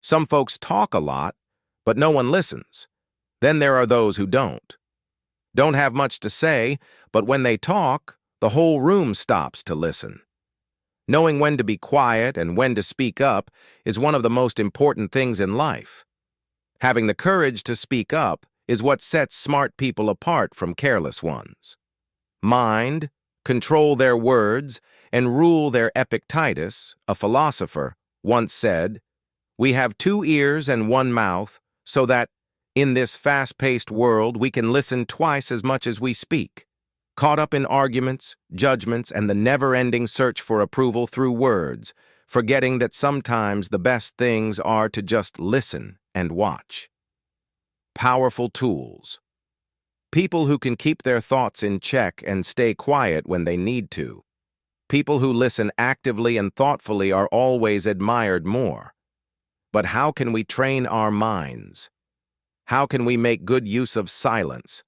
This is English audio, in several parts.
Some folks talk a lot, but no one listens. Then there are those who don't have much to say, but when they talk, the whole room stops to listen. Knowing when to be quiet and when to speak up is one of the most important things in life. Having the courage to speak up is what sets smart people apart from careless ones. Mind, control their words, and rule their Epictetus, a philosopher, once said, "We have 2 ears and 1 mouth, so that, in this fast-paced world, we can listen twice as much as we speak." Caught up in arguments, judgments, and the never-ending search for approval through words, forgetting that sometimes the best things are to just listen and watch. Powerful tools. People who can keep their thoughts in check and stay quiet when they need to. People who listen actively and thoughtfully are always admired more. But how can we train our minds? How can we make good use of silence?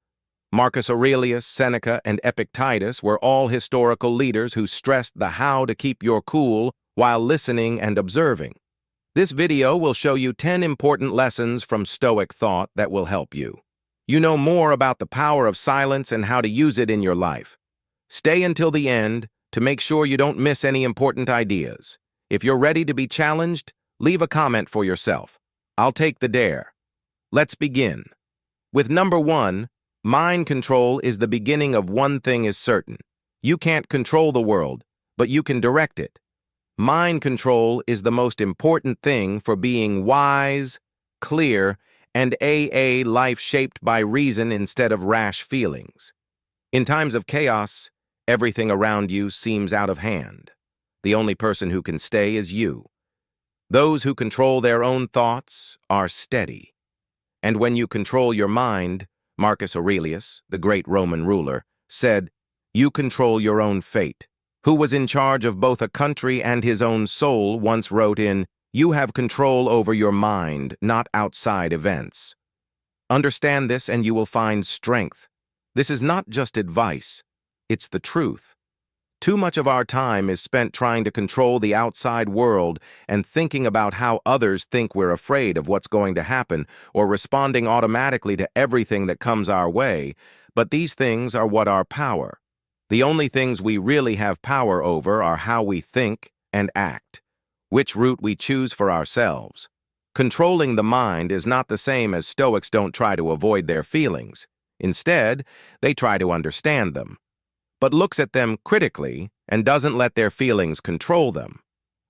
Marcus Aurelius, Seneca, and Epictetus were all historical leaders who stressed the how to keep your cool while listening and observing. This video will show you 10 important lessons from Stoic thought that will help you. You know more about the power of silence and how to use it in your life. Stay until the end to make sure you don't miss any important ideas. If you're ready to be challenged, leave a comment for yourself. I'll take the dare. Let's begin. With number 1, mind control is the beginning of one thing is certain. You can't control the world, but you can direct it. Mind control is the most important thing for being wise, clear, and a life shaped by reason instead of rash feelings. In times of chaos, everything around you seems out of hand. The only person who can stay is you. Those who control their own thoughts are steady. And when you control your mind, Marcus Aurelius, the great Roman ruler, said, "You control your own fate." Who was in charge of both a country and his own soul once wrote in, "You have control over your mind, not outside events." Understand this and you will find strength. This is not just advice, it's the truth. Too much of our time is spent trying to control the outside world and thinking about how others think we're afraid of what's going to happen or responding automatically to everything that comes our way, but these things are what are power. The only things we really have power over are how we think and act, which route we choose for ourselves. Controlling the mind is not the same as Stoics don't try to avoid their feelings. Instead, they try to understand them, but looks at them critically and doesn't let their feelings control them.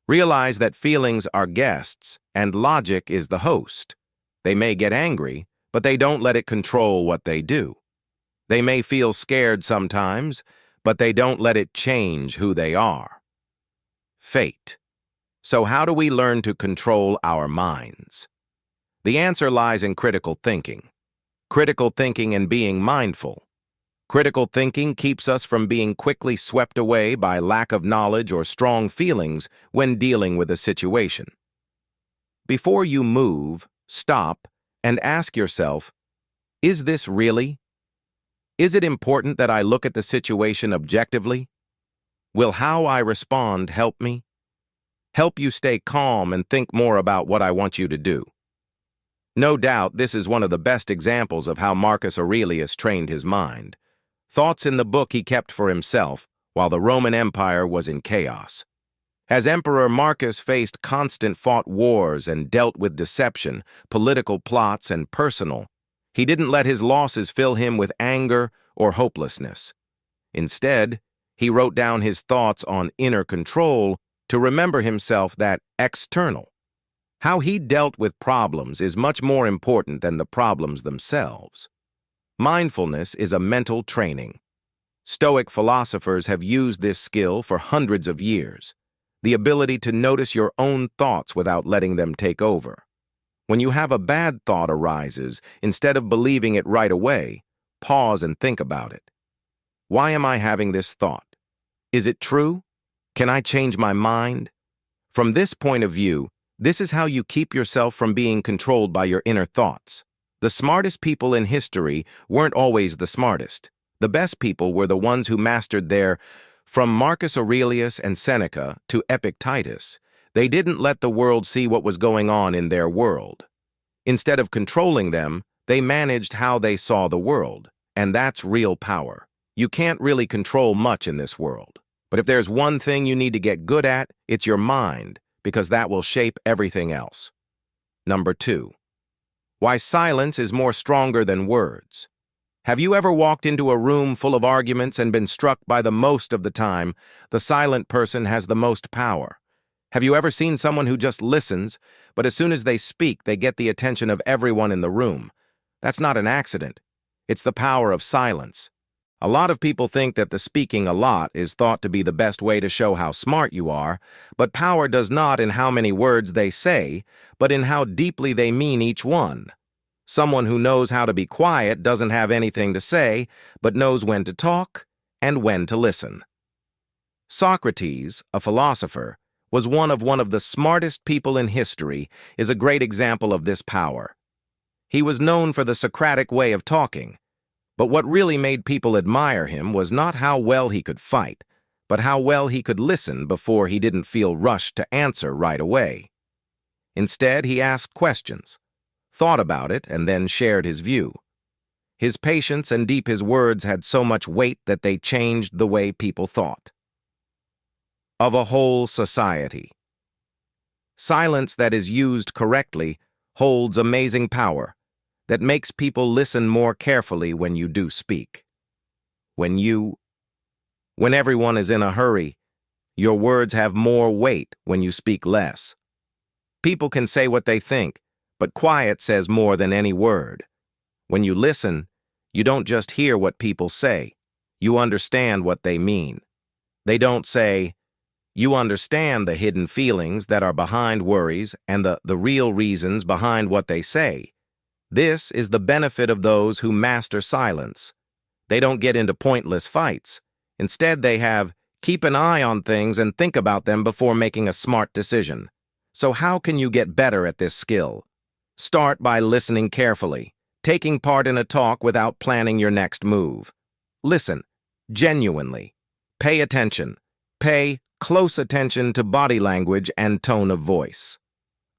Realize that feelings are guests and logic is the host. They may get angry, but they don't let it control what they do. They may feel scared sometimes, but they don't let it change who they are. Fate. So how do we learn to control our minds? The answer lies in critical thinking. Critical thinking and being mindful. Critical thinking keeps us from being quickly swept away by lack of knowledge or strong feelings when dealing with a situation. Before you move, stop and ask yourself, is this really? Is it important that I look at the situation objectively? Will how I respond help me? Help you stay calm and think more about what I want you to do. No doubt this is one of the best examples of how Marcus Aurelius trained his mind. Thoughts in the book he kept for himself, while the Roman Empire was in chaos. As Emperor Marcus faced constant fought wars and dealt with deception, political plots, and personal, he didn't let his losses fill him with anger or hopelessness. Instead, he wrote down his thoughts on inner control to remember himself that external. How he dealt with problems is much more important than the problems themselves. Mindfulness is a mental training. Stoic philosophers have used this skill for hundreds of years, the ability to notice your own thoughts without letting them take over. When you have a bad thought arises, instead of believing it right away, pause and think about it. Why am I having this thought? Is it true? Can I change my mind? From this point of view, this is how you keep yourself from being controlled by your inner thoughts. The smartest people in history weren't always the smartest. The best people were the ones who mastered their, from Marcus Aurelius and Seneca to Epictetus, They didn't let the world see what was going on in their world. Instead of controlling them, they managed how they saw the world, and that's real power. You can't really control much in this world. But if there's one thing you need to get good at, it's your mind, because that will shape everything else. Number 2. Why silence is more stronger than words. Have you ever walked into a room full of arguments and been struck by the most of the time, the silent person has the most power? Have you ever seen someone who just listens, but as soon as they speak, they get the attention of everyone in the room? That's not an accident. It's the power of silence. A lot of people think that the speaking a lot is thought to be the best way to show how smart you are, but power does not in how many words they say, but in how deeply they mean each one. Someone who knows how to be quiet doesn't have anything to say, but knows when to talk and when to listen. Socrates, a philosopher, was one of the smartest people in history, is a great example of this power. He was known for the Socratic way of talking, but what really made people admire him was not how well he could fight, but how well he could listen before he didn't feel rushed to answer right away. Instead, he asked questions, thought about it, and then shared his view. His patience and deep his words had so much weight that they changed the way people thought. Of a whole society. Silence that is used correctly holds amazing power that makes people listen more carefully when you do speak. When everyone is in a hurry, your words have more weight when you speak less. People can say what they think, but quiet says more than any word. When you listen, you don't just hear what people say, you understand what they mean. They don't say, you understand the hidden feelings that are behind worries and the real reasons behind what they say. This is the benefit of those who master silence. They don't get into pointless fights. Instead, they have, keep an eye on things and think about them before making a smart decision. So how can you get better at this skill? Start by listening carefully, taking part in a talk without planning your next move. Listen, genuinely. Pay attention. Pay close attention to body language and tone of voice.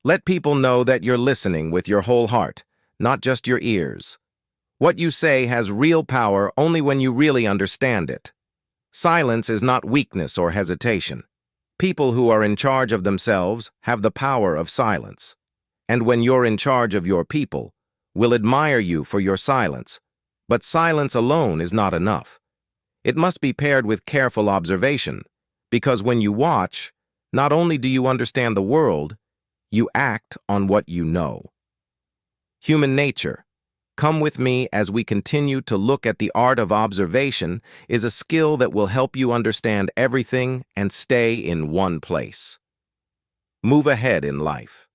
Let people know that you're listening with your whole heart, not just your ears. What you say has real power only when you really understand it. Silence is not weakness or hesitation. People who are in charge of themselves have the power of silence. And when you're in charge of your people, will admire you for your silence. But silence alone is not enough. It must be paired with careful observation, because when you watch, not only do you understand the world, you act on what you know. Human nature, come with me as we continue to look at the art of observation, is a skill that will help you understand everything and stay in one place. Move ahead in life.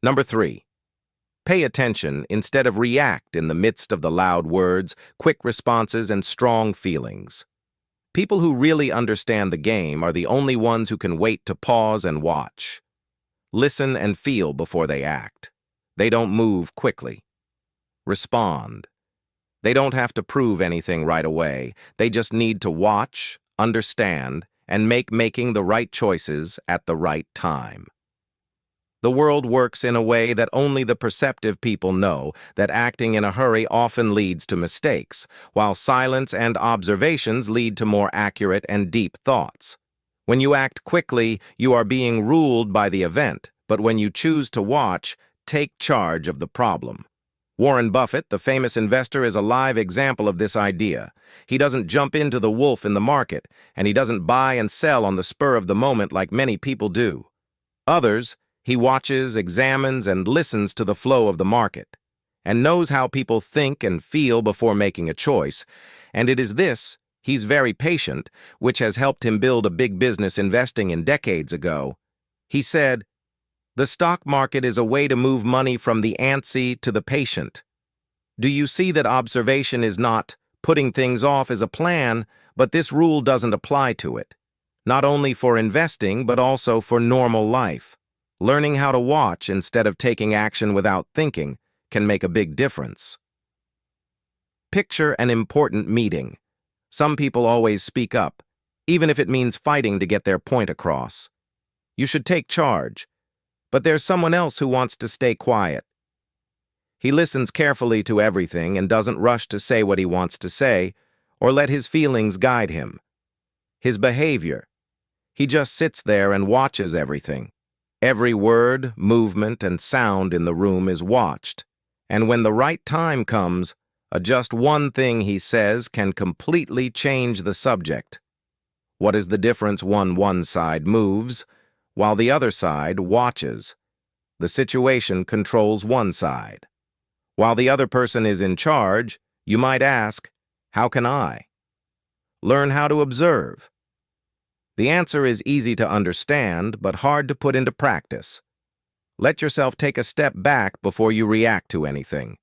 Number 3. Pay attention instead of react in the midst of the loud words, quick responses, and strong feelings. People who really understand the game are the only ones who can wait to pause and watch. Listen and feel before they act. They don't move quickly. Respond. They don't have to prove anything right away. They just need to watch, understand, and making the right choices at the right time. The world works in a way that only the perceptive people know, that acting in a hurry often leads to mistakes, while silence and observations lead to more accurate and deep thoughts. When you act quickly, you are being ruled by the event, but when you choose to watch, take charge of the problem. Warren Buffett, the famous investor, is a live example of this idea. He doesn't jump into the wolf in the market, and he doesn't buy and sell on the spur of the moment like many people do. Others, he watches, examines, and listens to the flow of the market, and knows how people think and feel before making a choice, and it is this, he's very patient, which has helped him build a big business investing in decades ago. He said, "The stock market is a way to move money from the antsy to the patient. Do you see that observation is not putting things off as a plan, but this rule doesn't apply to it, not only for investing but also for normal life. Learning how to watch instead of taking action without thinking can make a big difference." Picture an important meeting. Some people always speak up, even if it means fighting to get their point across. You should take charge. But there's someone else who wants to stay quiet. He listens carefully to everything and doesn't rush to say what he wants to say or let his feelings guide him. His behavior. He just sits there and watches everything. Every word, movement, and sound in the room is watched. And when the right time comes, just one thing he says can completely change the subject. What is the difference when one side moves, while the other side watches? The situation controls one side. While the other person is in charge, you might ask, how can I? Learn how to observe. The answer is easy to understand, but hard to put into practice. Let yourself take a step back before you react to anything.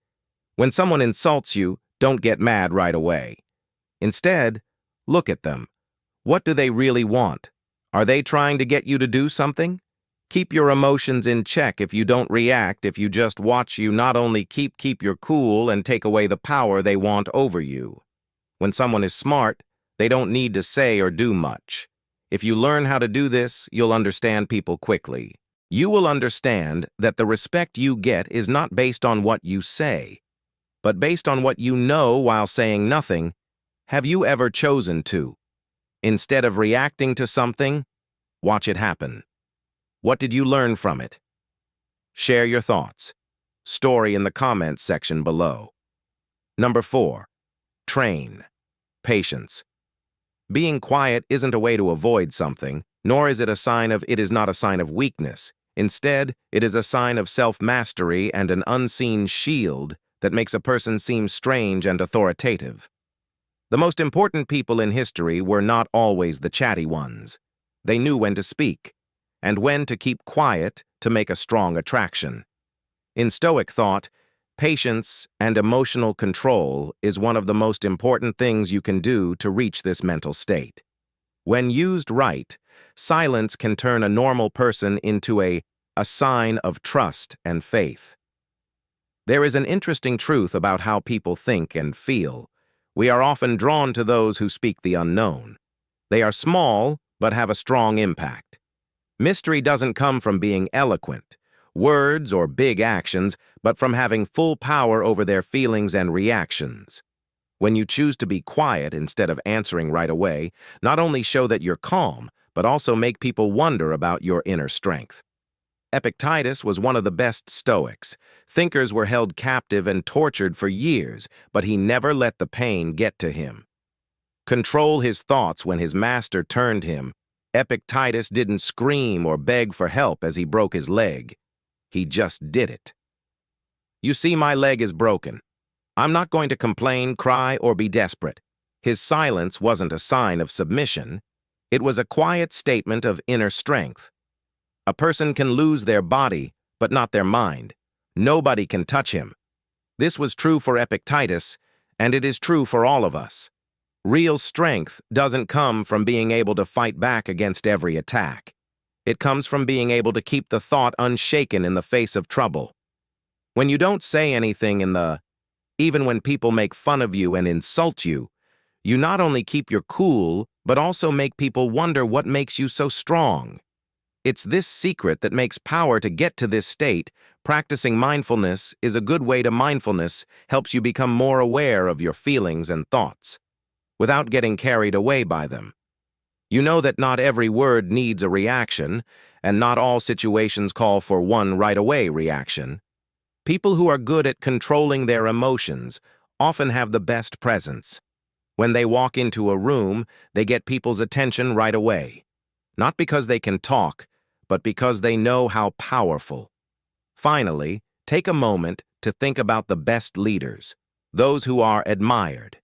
When someone insults you, don't get mad right away. Instead, look at them. What do they really want? Are they trying to get you to do something? Keep your emotions in check if you don't react. If you just watch, you not only keep your cool and take away the power they want over you. When someone is smart, they don't need to say or do much. If you learn how to do this, you'll understand people quickly. You will understand that the respect you get is not based on what you say, but based on what you know while saying nothing. Have you ever chosen to? Instead of reacting to something, watch it happen. What did you learn from it? Share your thoughts. Story in the comments section below. Number 4. Train. Patience. Being quiet isn't a way to avoid something, nor is it not a sign of weakness. Instead, it is a sign of self-mastery and an unseen shield that makes a person seem strange and authoritative. The most important people in history were not always the chatty ones. They knew when to speak, and when to keep quiet to make a strong attraction. In Stoic thought, patience and emotional control is one of the most important things you can do to reach this mental state. When used right, silence can turn a normal person into a sign of trust and faith. There is an interesting truth about how people think and feel. We are often drawn to those who speak the unknown. They are small, but have a strong impact. Mystery doesn't come from being eloquent, words or big actions, but from having full power over their feelings and reactions. When you choose to be quiet instead of answering right away, not only show that you're calm, but also make people wonder about your inner strength. Epictetus was one of the best Stoics. Thinkers were held captive and tortured for years, but he never let the pain get to him. Control his thoughts when his master turned him. Epictetus didn't scream or beg for help as he broke his leg. He just did it. You see, my leg is broken. I'm not going to complain, cry, or be desperate. His silence wasn't a sign of submission. It was a quiet statement of inner strength. A person can lose their body, but not their mind. Nobody can touch him. This was true for Epictetus, and it is true for all of us. Real strength doesn't come from being able to fight back against every attack. It comes from being able to keep the thought unshaken in the face of trouble. When you don't say anything even when people make fun of you and insult you, you not only keep your cool, but also make people wonder what makes you so strong. It's this secret that makes power to get to this state. Practicing mindfulness is a good way to mindfulness, helps you become more aware of your feelings and thoughts, without getting carried away by them. You know that not every word needs a reaction, and not all situations call for one right-away reaction. People who are good at controlling their emotions often have the best presence. When they walk into a room, they get people's attention right away. Not because they can talk, but because they know how powerful. Finally, take a moment to think about the best leaders, those who are admired.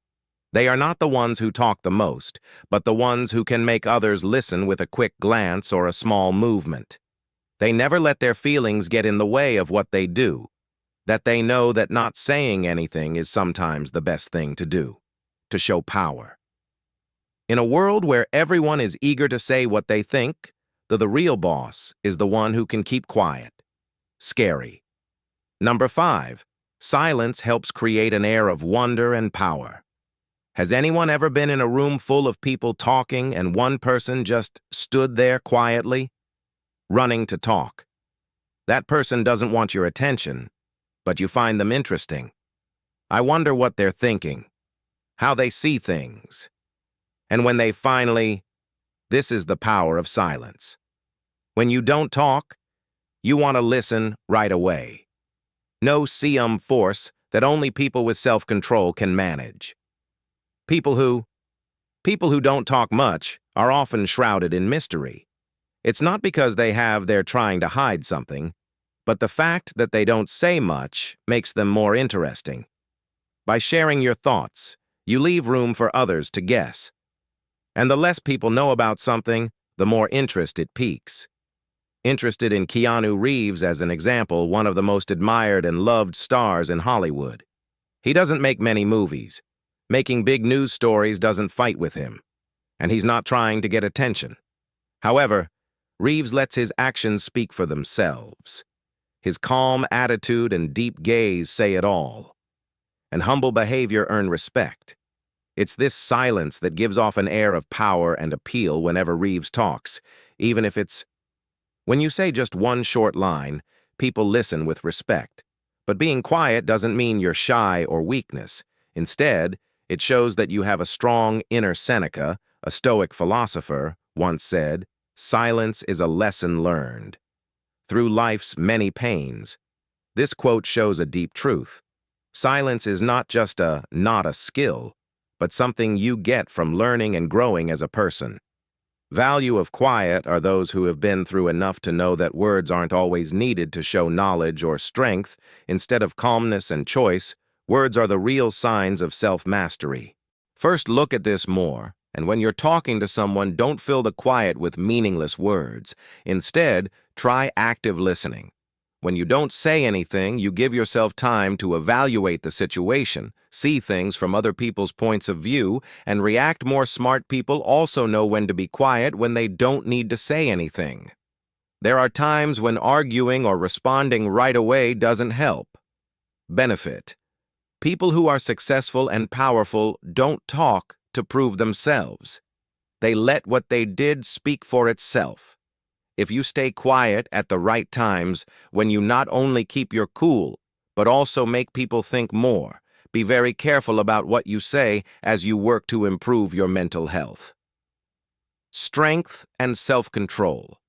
They are not the ones who talk the most, but the ones who can make others listen with a quick glance or a small movement. They never let their feelings get in the way of what they do, that they know that not saying anything is sometimes the best thing to do, to show power. In a world where everyone is eager to say what they think, the real boss is the one who can keep quiet. Scary. Number 5. Silence helps create an air of wonder and power. Has anyone ever been in a room full of people talking and one person just stood there quietly? running to talk. That person doesn't want your attention, but you find them interesting. I wonder what they're thinking, how they see things. And when they finally, this is the power of silence. When you don't talk, you want to listen right away. No force that only people with self-control can manage. People who don't talk much are often shrouded in mystery. It's not because they're trying to hide something, but the fact that they don't say much makes them more interesting. By sharing your thoughts, you leave room for others to guess. And the less people know about something, the more interest it piques. Interested in Keanu Reeves as an example, one of the most admired and loved stars in Hollywood. He doesn't make many movies. Making big news stories doesn't fight with him. And he's not trying to get attention. However, Reeves lets his actions speak for themselves. His calm attitude and deep gaze say it all. And humble behavior earn respect. It's this silence that gives off an air of power and appeal whenever Reeves talks, even if it's... When you say just one short line, people listen with respect. But being quiet doesn't mean you're shy or weakness. Instead, it shows that you have a strong inner Seneca, a Stoic philosopher, once said, "Silence is a lesson learned." Through life's many pains, this quote shows a deep truth. Silence is not a skill, but something you get from learning and growing as a person. Value of quiet are those who have been through enough to know that words aren't always needed to show knowledge or strength. Instead of calmness and choice, words are the real signs of self-mastery. First, look at this more, and when you're talking to someone, don't fill the quiet with meaningless words. Instead, try active listening. When you don't say anything, you give yourself time to evaluate the situation, see things from other people's points of view, and react more. Smart people also know when to be quiet when they don't need to say anything. There are times when arguing or responding right away doesn't help. Benefit. People who are successful and powerful don't talk to prove themselves. They let what they did speak for itself. If you stay quiet at the right times, when you not only keep your cool, but also make people think more, be very careful about what you say as you work to improve your mental health. Strength and self-control.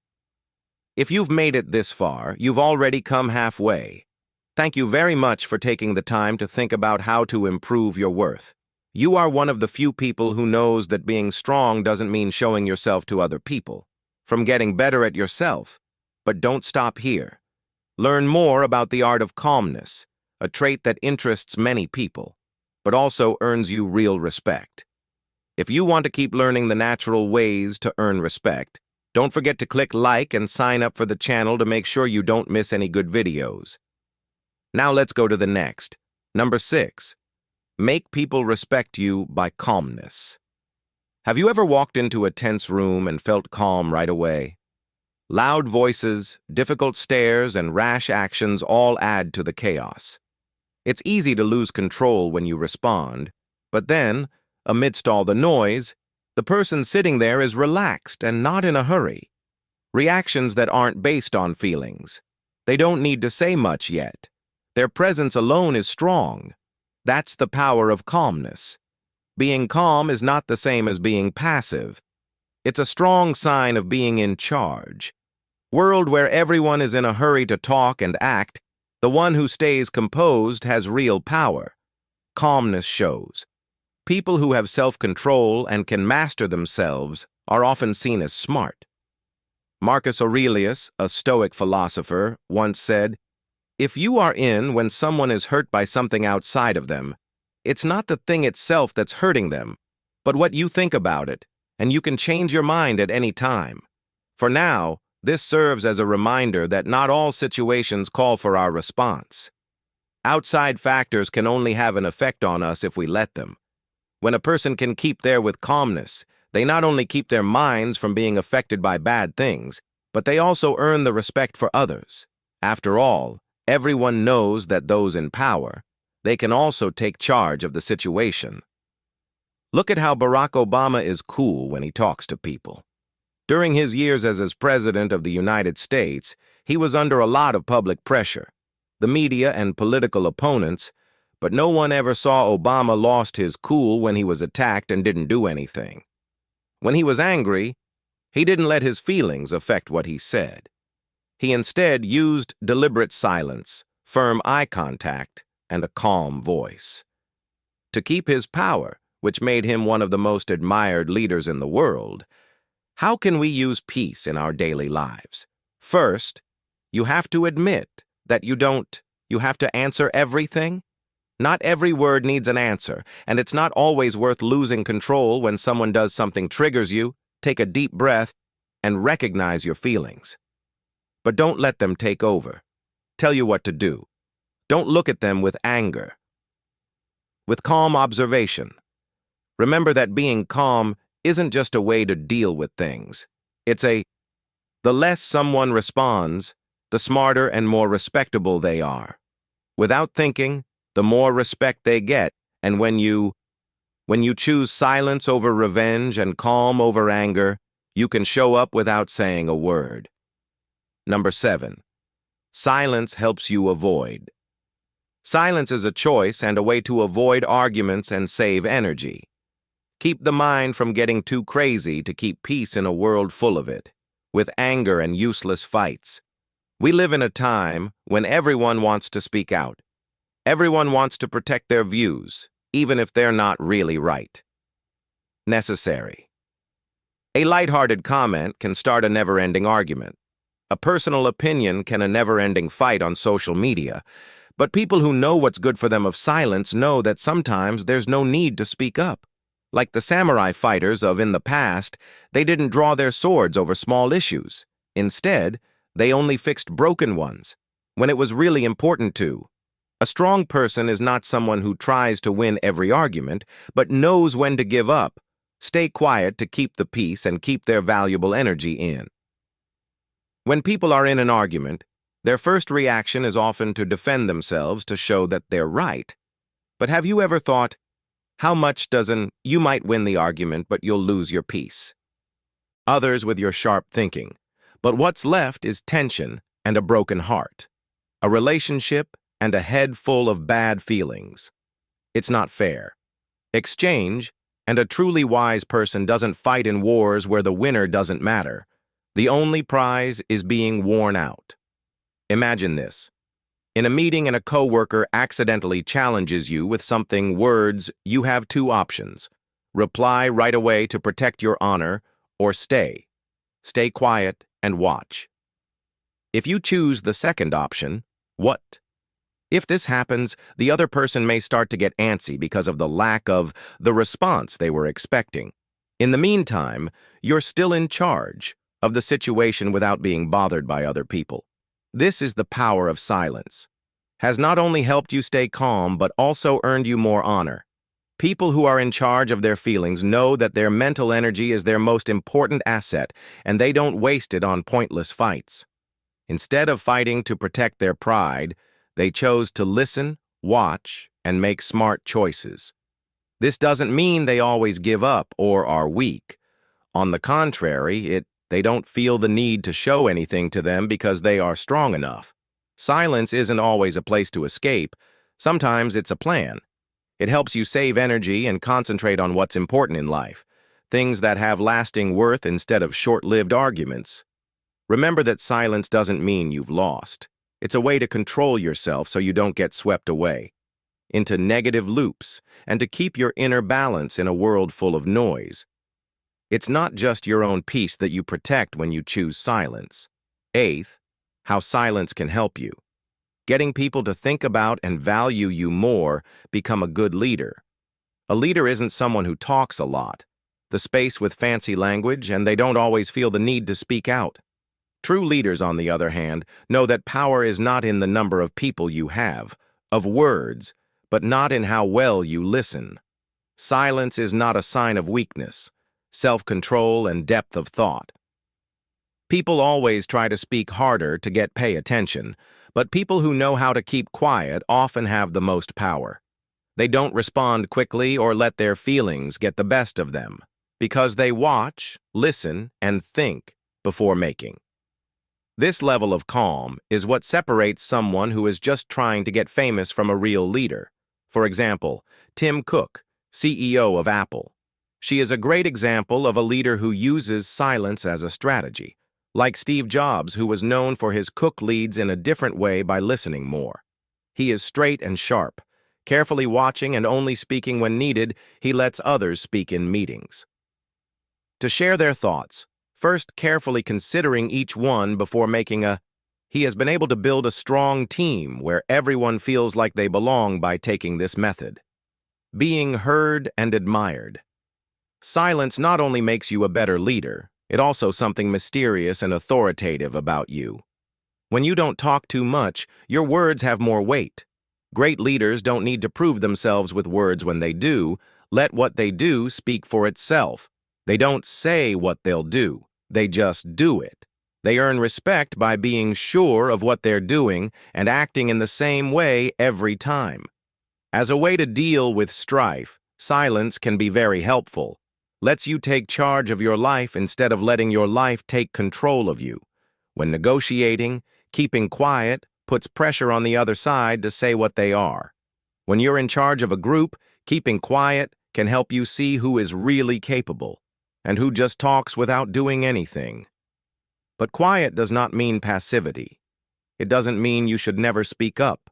If you've made it this far, you've already come halfway. Thank you very much for taking the time to think about how to improve your worth. You are one of the few people who knows that being strong doesn't mean showing yourself to other people. From getting better at yourself, but don't stop here. Learn more about the art of calmness, a trait that interests many people, but also earns you real respect. If you want to keep learning the natural ways to earn respect, don't forget to click like and sign up for the channel to make sure you don't miss any good videos. Now let's go to the next. Number 6. Make people respect you by calmness. Have you ever walked into a tense room and felt calm right away? Loud voices, difficult stares, and rash actions all add to the chaos. It's easy to lose control when you respond, but then, amidst all the noise, the person sitting there is relaxed and not in a hurry. Reactions that aren't based on feelings. They don't need to say much yet. Their presence alone is strong. That's the power of calmness. Being calm is not the same as being passive. It's a strong sign of being in charge. World where everyone is in a hurry to talk and act, the one who stays composed has real power. Calmness shows. People who have self-control and can master themselves are often seen as smart. Marcus Aurelius, a Stoic philosopher, once said, "If you are in when someone is hurt by something outside of them, it's not the thing itself that's hurting them, but what you think about it, and you can change your mind at any time." For now, this serves as a reminder that not all situations call for our response. Outside factors can only have an effect on us if we let them. When a person can keep there with calmness, they not only keep their minds from being affected by bad things, but they also earn the respect for others. After all, everyone knows that those in power, they can also take charge of the situation. Look at how Barack Obama is cool when he talks to people. During his years as president of the United States, he was under a lot of public pressure, the media and political opponents, but no one ever saw Obama lost his cool when he was attacked and didn't do anything. When he was angry, he didn't let his feelings affect what he said. He instead used deliberate silence, firm eye contact, and a calm voice. To keep his power, which made him one of the most admired leaders in the world, how can we use peace in our daily lives? First, you have to admit that you have to answer everything. Not every word needs an answer, and it's not always worth losing control when someone does something triggers you. Take a deep breath and recognize your feelings. But don't let them take over. Tell you what to do. Don't look at them with anger. With calm observation. Remember that being calm isn't just a way to deal with things. The less someone responds, the smarter and more respectable they are. Without thinking, the more respect they get, and when you choose silence over revenge and calm over anger, you can show up without saying a word. Number 7. Silence helps you avoid. Silence is a choice and a way to avoid arguments and save energy. Keep the mind from getting too crazy to keep peace in a world full of it, with anger and useless fights. We live in a time when everyone wants to speak out. Everyone wants to protect their views, even if they're not really right. Necessary. A lighthearted comment can start a never-ending argument. A personal opinion can a never-ending fight on social media. But people who know what's good for them of silence know that sometimes there's no need to speak up. Like the samurai fighters of in the past, they didn't draw their swords over small issues. Instead, they only fixed broken ones, when it was really important to. A strong person is not someone who tries to win every argument, but knows when to give up, stay quiet to keep the peace and keep their valuable energy in. When people are in an argument, their first reaction is often to defend themselves to show that they're right. But have you ever thought, how much you might win the argument, but you'll lose your peace? Others with your sharp thinking. But what's left is tension and a broken heart, a relationship and a head full of bad feelings. It's not fair. Exchange, and a truly wise person doesn't fight in wars where the winner doesn't matter. The only prize is being worn out. Imagine this. In a meeting and a coworker accidentally challenges you with words, you have two options. Reply right away to protect your honor, or stay. Stay quiet and watch. If you choose the second option, what? If this happens, the other person may start to get antsy because of the lack of the response they were expecting. In the meantime, you're still in charge of the situation without being bothered by other people. This is the power of silence. Has not only helped you stay calm, but also earned you more honor. People who are in charge of their feelings know that their mental energy is their most important asset, and they don't waste it on pointless fights. Instead of fighting to protect their pride, they chose to listen, watch, and make smart choices. This doesn't mean they always give up or are weak. On the contrary, they don't feel the need to show anything to them because they are strong enough. Silence isn't always a place to escape. Sometimes it's a plan. It helps you save energy and concentrate on what's important in life, things that have lasting worth instead of short-lived arguments. Remember that silence doesn't mean you've lost. It's a way to control yourself so you don't get swept away into negative loops and to keep your inner balance in a world full of noise. It's not just your own peace that you protect when you choose silence. 8th, how silence can help you. Getting people to think about and value you more, become a good leader. A leader isn't someone who talks a lot, the space with fancy language, and they don't always feel the need to speak out. True leaders, on the other hand, know that power is not in the number of people you have, of words, but not in how well you listen. Silence is not a sign of weakness, self-control and depth of thought. People always try to speak harder to get pay attention, but people who know how to keep quiet often have the most power. They don't respond quickly or let their feelings get the best of them. because they watch, listen, and think before making. This level of calm is what separates someone who is just trying to get famous from a real leader. For example, Tim Cook, CEO of Apple. She is a great example of a leader who uses silence as a strategy, like Steve Jobs, who was known for his Cook leads in a different way by listening more. He is straight and sharp, carefully watching and only speaking when needed. He lets others speak in meetings. To share their thoughts, first carefully considering each one before making he has been able to build a strong team where everyone feels like they belong by taking this method. Being heard and admired. Silence not only makes you a better leader, it also something mysterious and authoritative about you. When you don't talk too much, your words have more weight. Great leaders don't need to prove themselves with words when they do. Let what they do speak for itself. They don't say what they'll do. They just do it. They earn respect by being sure of what they're doing and acting in the same way every time. As a way to deal with strife, silence can be very helpful. Lets you take charge of your life instead of letting your life take control of you. When negotiating, keeping quiet puts pressure on the other side to say what they are. When you're in charge of a group, keeping quiet can help you see who is really capable and who just talks without doing anything. But quiet does not mean passivity. It doesn't mean you should never speak up.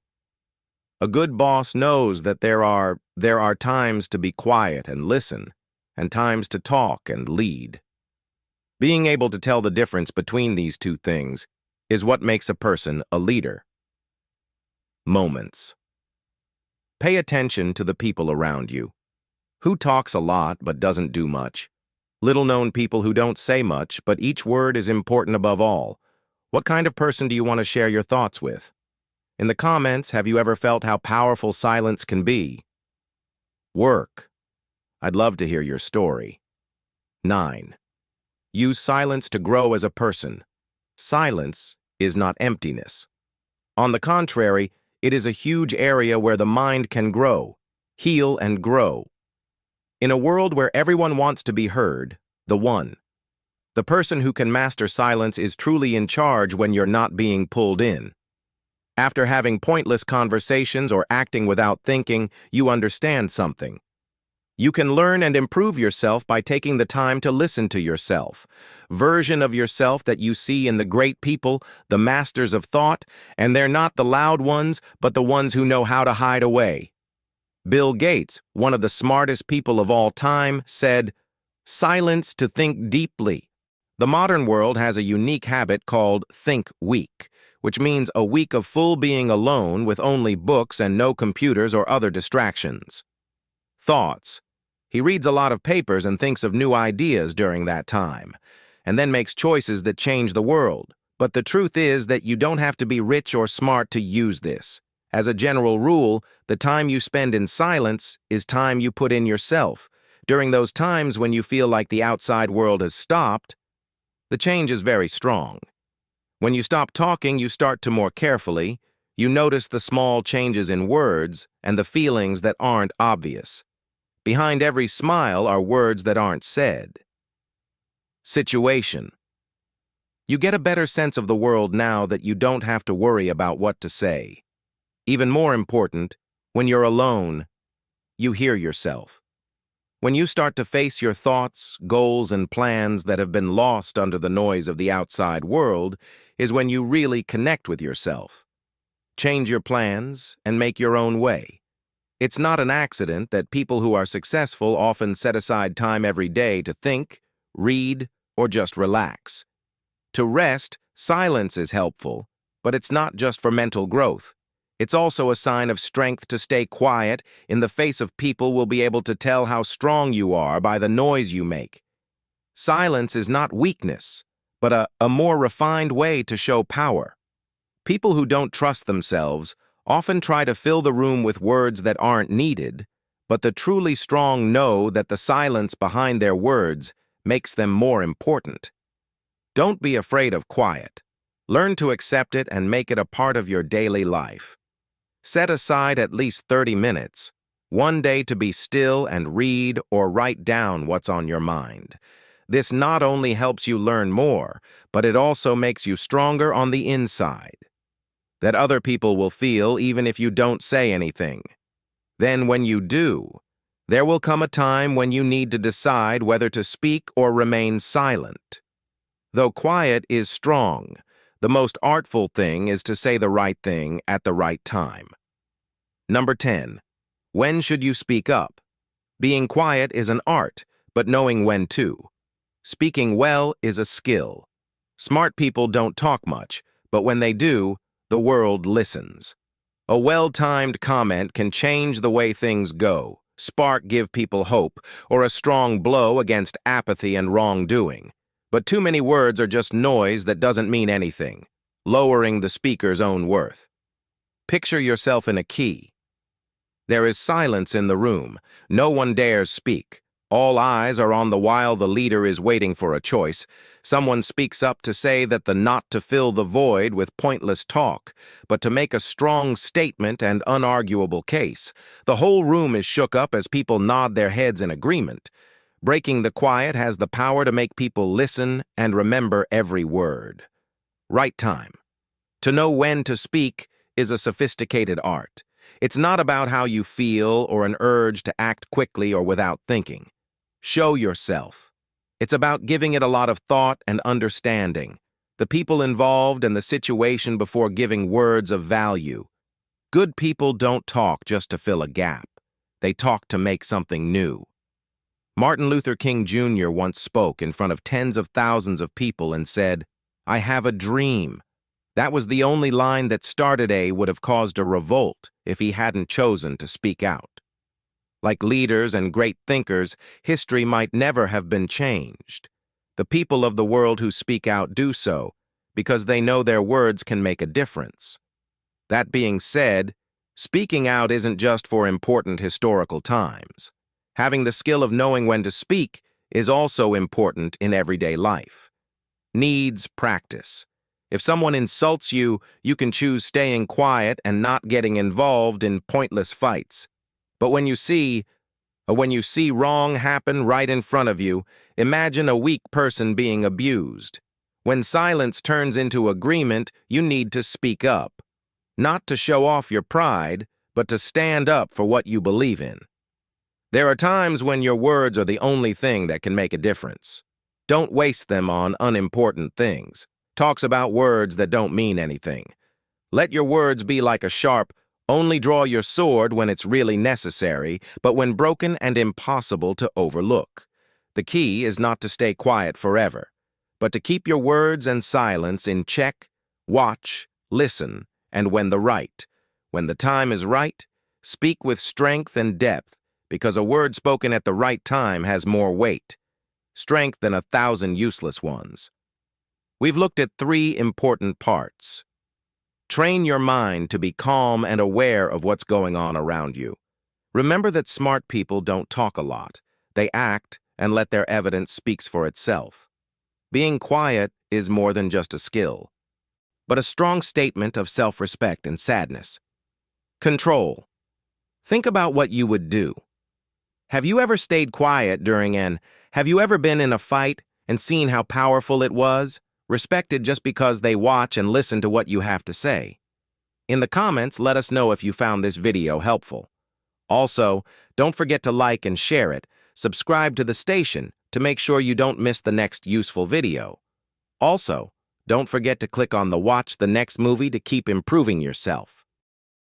A good boss knows that there are times to be quiet and listen, and times to talk and lead. Being able to tell the difference between these two things is what makes a person a leader. Moments. Pay attention to the people around you. Who talks a lot but doesn't do much? Little-known people who don't say much, but each word is important above all. What kind of person do you want to share your thoughts with? In the comments, have you ever felt how powerful silence can be? Work. I'd love to hear your story. 9. Use silence to grow as a person. Silence is not emptiness. On the contrary, it is a huge area where the mind can grow, heal, and grow. In a world where everyone wants to be heard, the person who can master silence is truly in charge when you're not being pulled in. After having pointless conversations or acting without thinking, you understand something. You can learn and improve yourself by taking the time to listen to yourself, version of yourself that you see in the great people, the masters of thought, and they're not the loud ones, but the ones who know how to hide away. Bill Gates, one of the smartest people of all time, said, "Silence to think deeply." The modern world has a unique habit called think week, which means a week of full being alone with only books and no computers or other distractions. Thoughts. He reads a lot of papers and thinks of new ideas during that time, and then makes choices that change the world. But the truth is that you don't have to be rich or smart to use this. As a general rule, the time you spend in silence is time you put in yourself. During those times when you feel like the outside world has stopped, the change is very strong. When you stop talking, you start to more carefully. You notice the small changes in words and the feelings that aren't obvious. Behind every smile are words that aren't said. Situation. You get a better sense of the world now that you don't have to worry about what to say. Even more important, when you're alone, you hear yourself. When you start to face your thoughts, goals, and plans that have been lost under the noise of the outside world is when you really connect with yourself. Change your plans and make your own way. It's not an accident that people who are successful often set aside time every day to think, read, or just relax. To rest, silence is helpful, but it's not just for mental growth. It's also a sign of strength to stay quiet in the face of people will be able to tell how strong you are by the noise you make. Silence is not weakness, but a more refined way to show power. People who don't trust themselves often try to fill the room with words that aren't needed, but the truly strong know that the silence behind their words makes them more important. Don't be afraid of quiet. Learn to accept it and make it a part of your daily life. Set aside at least 30 minutes. One day to be still and read or write down what's on your mind. This not only helps you learn more, but it also makes you stronger on the inside. That other people will feel even if you don't say anything. Then when you do, there will come a time when you need to decide whether to speak or remain silent. Though quiet is strong, the most artful thing is to say the right thing at the right time. Number 10. When should you speak up? Being quiet is an art, but knowing when to. Speaking well is a skill. Smart people don't talk much, but when they do, the world listens. A well-timed comment can change the way things go, give people hope, or a strong blow against apathy and wrongdoing. But too many words are just noise that doesn't mean anything, lowering the speaker's own worth. Picture yourself in a key. There is silence in the room. No one dares speak. All eyes are on the while the leader is waiting for a choice. Someone speaks up to say that not to fill the void with pointless talk, but to make a strong statement and unarguable case. The whole room is shook up as people nod their heads in agreement. Breaking the quiet has the power to make people listen and remember every word. Right time. To know when to speak is a sophisticated art. It's not about how you feel or an urge to act quickly or without thinking. Show yourself. It's about giving it a lot of thought and understanding, the people involved and the situation before giving words of value. Good people don't talk just to fill a gap. They talk to make something new. Martin Luther King Jr. once spoke in front of tens of thousands of people and said, "I have a dream." That was the only line that would have caused a revolt if he hadn't chosen to speak out. Like leaders and great thinkers, history might never have been changed. The people of the world who speak out do so because they know their words can make a difference. That being said, speaking out isn't just for important historical times. Having the skill of knowing when to speak is also important in everyday life. Needs practice. If someone insults you, you can choose staying quiet and not getting involved in pointless fights. But when you see wrong happen right in front of you, imagine a weak person being abused. When silence turns into agreement, you need to speak up. Not to show off your pride, but to stand up for what you believe in. There are times when your words are the only thing that can make a difference. Don't waste them on unimportant things. Talks about words that don't mean anything. Let your words be like a sharp, only draw your sword when it's really necessary, but when broken and impossible to overlook. The key is not to stay quiet forever, but to keep your words and silence in check, watch, listen, and when the time is right, speak with strength and depth, because a word spoken at the right time has more weight, strength than 1,000 useless ones. We've looked at 3 important parts. Train your mind to be calm and aware of what's going on around you. Remember that smart people don't talk a lot. They act and let their evidence speak for itself. Being quiet is more than just a skill, but a strong statement of self-respect and sadness. Control. Think about what you would do. Have you ever stayed quiet have you ever been in a fight and seen how powerful it was? Respected just because they watch and listen to what you have to say. In the comments, let us know if you found this video helpful. Also, don't forget to like and share it. Subscribe to the station to make sure you don't miss the next useful video. Also, don't forget to click on the Watch the Next movie to keep improving yourself.